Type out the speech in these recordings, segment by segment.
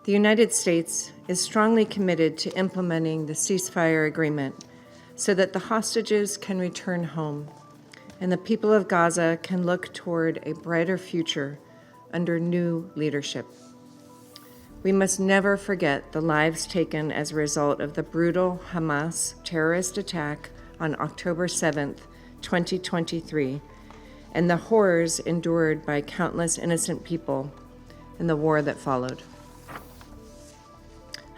The United States is strongly committed to implementing the ceasefire agreement so that the hostages can return home and the people of Gaza can look toward a brighter future under new leadership. We must never forget the lives taken as a result of the brutal Hamas terrorist attack on October 7th, 2023, and the horrors endured by countless innocent people in the war that followed.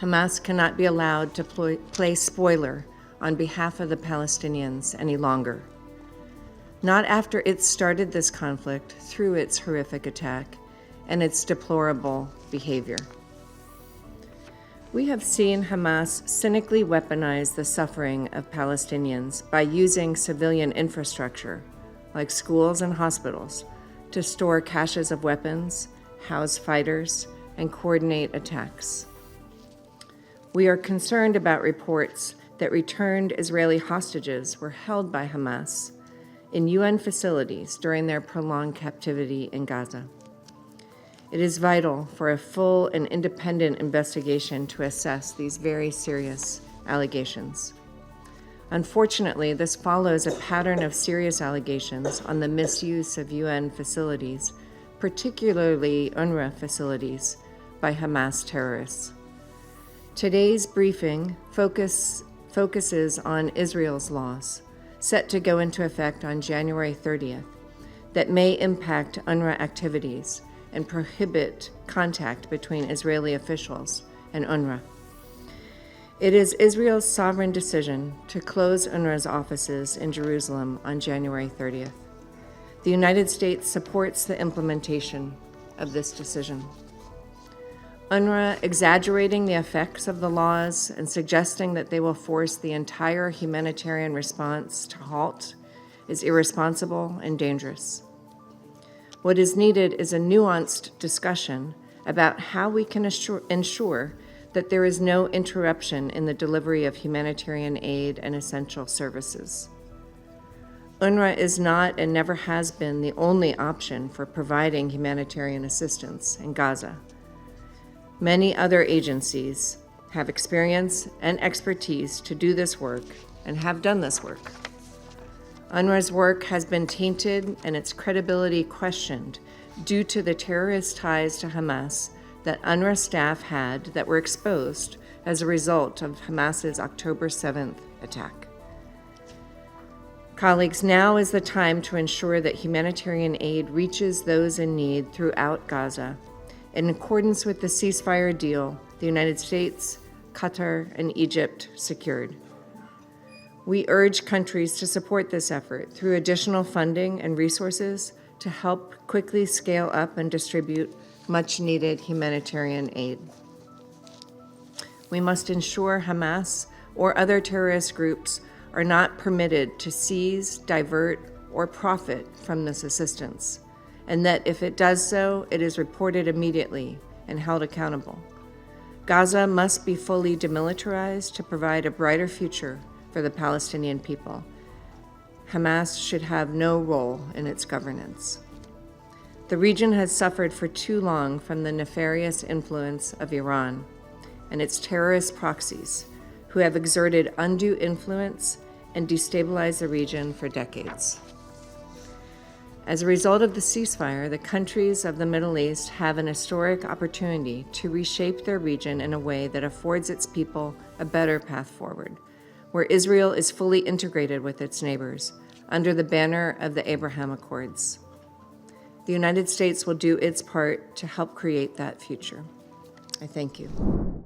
Hamas cannot be allowed to play spoiler on behalf of the Palestinians any longer. Not after it started this conflict through its horrific attack and its deplorable behavior. We have seen Hamas cynically weaponize the suffering of Palestinians by using civilian infrastructure, like schools and hospitals, to store caches of weapons, house fighters, and coordinate attacks. We are concerned about reports that returned Israeli hostages were held by Hamas in UN facilities during their prolonged captivity in Gaza. It is vital for a full and independent investigation to assess these very serious allegations. Unfortunately, this follows a pattern of serious allegations on the misuse of UN facilities, particularly UNRWA facilities, by Hamas terrorists. Today's briefing focuses on Israel's laws, set to go into effect on January 30th, that may impact UNRWA activities and prohibit contact between Israeli officials and UNRWA. It is Israel's sovereign decision to close UNRWA's offices in Jerusalem on January 30th. The United States supports the implementation of this decision. UNRWA exaggerating the effects of the laws and suggesting that they will force the entire humanitarian response to halt is irresponsible and dangerous. What is needed is a nuanced discussion about how we can ensure that there is no interruption in the delivery of humanitarian aid and essential services. UNRWA is not and never has been the only option for providing humanitarian assistance in Gaza. Many other agencies have experience and expertise to do this work and have done this work. UNRWA's work has been tainted and its credibility questioned due to the terrorist ties to Hamas that UNRWA staff had that were exposed as a result of Hamas's October 7th attack. Colleagues, now is the time to ensure that humanitarian aid reaches those in need throughout Gaza. In accordance with the ceasefire deal, the United States, Qatar, and Egypt secured. We urge countries to support this effort through additional funding and resources to help quickly scale up and distribute much-needed humanitarian aid. We must ensure Hamas or other terrorist groups are not permitted to seize, divert, or profit from this assistance, and that if it does so, it is reported immediately and held accountable. Gaza must be fully demilitarized to provide a brighter future for the Palestinian people. Hamas should have no role in its governance. The region has suffered for too long from the nefarious influence of Iran and its terrorist proxies, who have exerted undue influence and destabilized the region for decades. As a result of the ceasefire, the countries of the Middle East have an historic opportunity to reshape their region in a way that affords its people a better path forward, where Israel is fully integrated with its neighbors under the banner of the Abraham Accords. The United States will do its part to help create that future. I thank you.